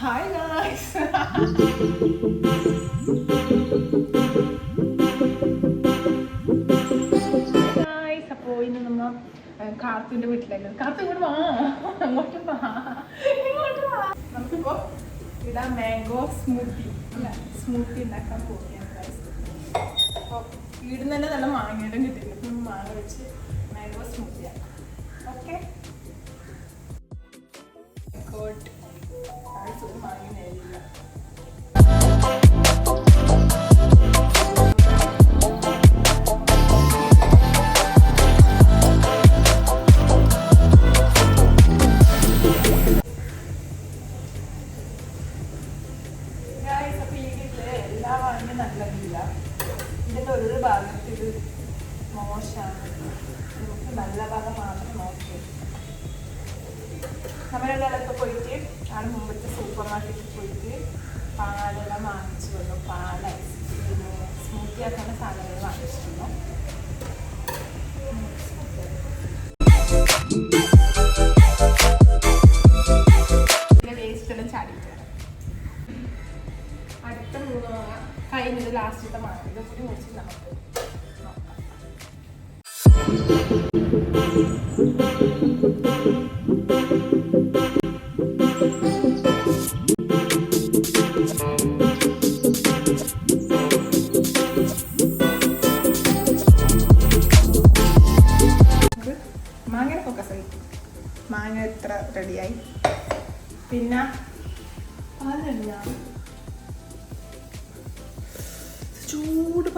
Hi guys. അപ്പോൾ ഇന്ന് നമ്മൾ കാർത്തുവിൻ്റെ വീട്ടിലായിരുന്നു. കാർത്തു ഇങ്ങോട്ട് വാ, അങ്ങോട്ട് വാ, ഇങ്ങോട്ട് വാ. നമുക്കിപ്പോൾ ഇവിടെ മാംഗോ സ്മൂത്തി ഉണ്ടാക്കാൻ പോവുകയാണ് ഗായ്സ്. അപ്പോൾ വീടിൽ തന്നെ നല്ല മാങ്ങയുടെ കിട്ടിയിരുന്നു. മാങ്ങ വെച്ച് മാംഗോ സ്മൂത്തിയാണ്. ഓക്കെ, മാങ്ങ നേരില്ല. എല്ലാ വാങ്ങിയും നല്ലതില്ല. ഇതിൻ്റെ ഒരു ഭാഗത്തിൽ മോശമാണ്. നമുക്ക് നല്ല ഭാഗം മാത്രം നോക്കി. നമ്മളെല്ലായിടത്തും പോയിട്ട് ആണ് മുമ്പത്തെ സൂപ്പർ മാർക്കറ്റിൽ പോയിട്ട് പാലെല്ലാം വാങ്ങിച്ചു വന്നു. പാൽ, ഐസ്ക്രീം, സ്മൂത്തി ആക്കുന്ന സാധനങ്ങൾ വാങ്ങിച്ചിരുന്നു. പിന്നെ വേസ്റ്റ് എല്ലാം ചാടിയിട്ട് അടുത്ത 3 മാങ്ങ കഴിഞ്ഞത് ലാസ്റ്റത്തെ മാങ്ങ ഇത് കൂടി മുറിച്ച് നമുക്ക് നോക്കാം. മാങ്ങനെ ഫോക്കസ് ആയി. മാങ്ങ എത്ര റെഡിയായി. പിന്നെ പാലല്ല, ചൂട്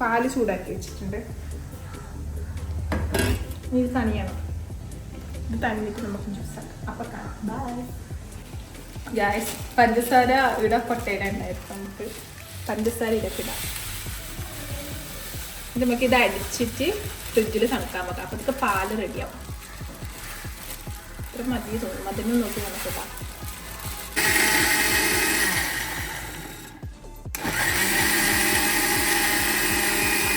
പാല് ചൂടാക്കി വെച്ചിട്ടുണ്ട്. ഇത് തണിയണം. ഇത് തണിഞ്ഞിട്ട് നമുക്ക് ജ്യൂസാക്കാം. അപ്പം കാണാം. Bye guys. പഞ്ചസാര ഇവിടെ കൊട്ടയില ഉണ്ടായിരുന്നു. നമുക്ക് പഞ്ചസാര ഇടക്കിടാം. നമുക്ക് ഇത് അടിച്ചിട്ട് ഫ്രിഡ്ജിൽ തണുക്കാൻ വെക്കാം. അപ്പോൾ ഇതൊക്കെ പാല് റെഡിയാവും. ഇത്ര മതി തോന്നും. അതിനും നോക്കി നമുക്ക് ഇടാം.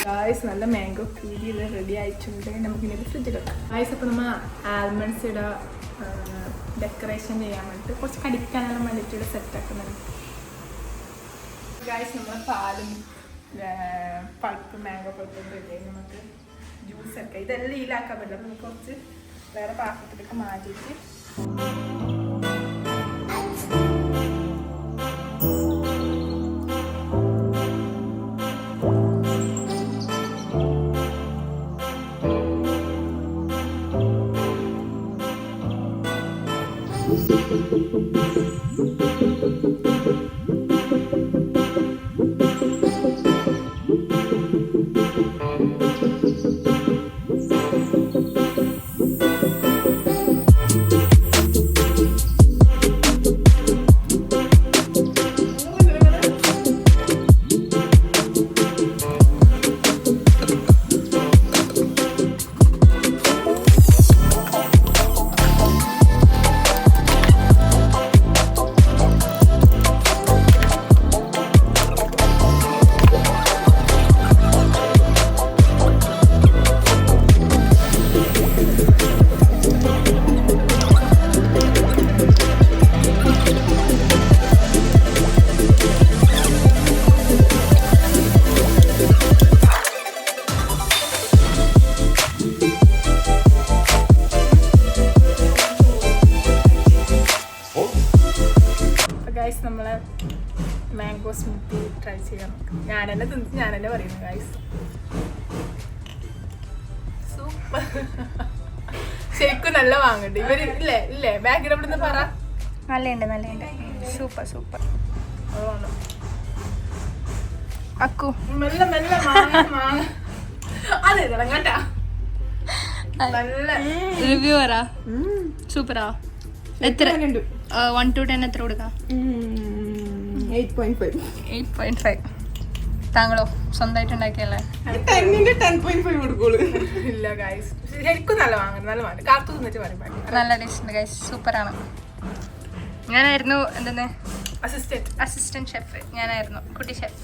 ഗായ്സ്, നല്ല മാംഗോ പ്യൂരി ഇത് റെഡി ആയിട്ടുണ്ട്. നമുക്കിനി ഫ്രിഡ്ജിൽ വെക്കാം. ഗായ്സ്, അപ്പോൾ നമ്മൾ ആൽമണ്ട്സ് ഇവിടെ ഡെക്കറേഷൻ ചെയ്യാൻ വേണ്ടിയിട്ട് കുറച്ച് കടിക്കാനെല്ലാം വേണ്ടിയിട്ട് ഇവിടെ സെറ്റാക്കുന്നുണ്ട്. ഗായ്സ്, നമ്മൾ പാലും പൾപ്പ് മാംഗോ പൾപ്പ് റെഡിയായി. നമുക്ക് ജ്യൂസൊക്കെ ഇതെല്ലാം ഈലാക്കാൻ പറ്റില്ല. നമുക്ക് കുറച്ച് വേറെ പാത്രത്തിലൊക്കെ മാറ്റിയിട്ട് നമ്മളെ മാംഗോ സ്മൂത്തി ട്രൈ ചെയ്യാം. ഞാൻ തന്നെ പറയുന്നു ഗൈസ്. സൂപ്പർ. ശരിക്കും നല്ല വാങ്ങണ്ട് ഇവര്. ഇല്ലേ ബാക്ക്ഗ്രൗണ്ടിൽ നിന്ന് പറ. നല്ലുണ്ട്. സൂപ്പർ. അക്കു മെല്ലെ മാങ്ങ അതെ കേട്ടാ. നല്ല റിവ്യൂ പറ. സൂപ്പറാ. എത്ര 1 to 10 എത്ര കൊടുക്കാം? 8.5. താങ്കളോ സ്വന്തമായിട്ട് ഉണ്ടാക്കിയല്ലേ? 10.5 കൊടുക്കുള്ളൂ. ഇല്ല ഗൈസ്, ശരിക്കും നല്ല വാങ്ങുന്നത്. കാത്തു നിന്നിട്ട് പറയും. നല്ല ടേസ്റ്റ് ഉണ്ട് ഗൈസ്. സൂപ്പറാണ്. ഞാനായിരുന്നു എന്തെന്ന് അസിസ്റ്റന്റ് ഷെഫ്. ഞാനായിരുന്നു കുട്ടി ഷെഫ്.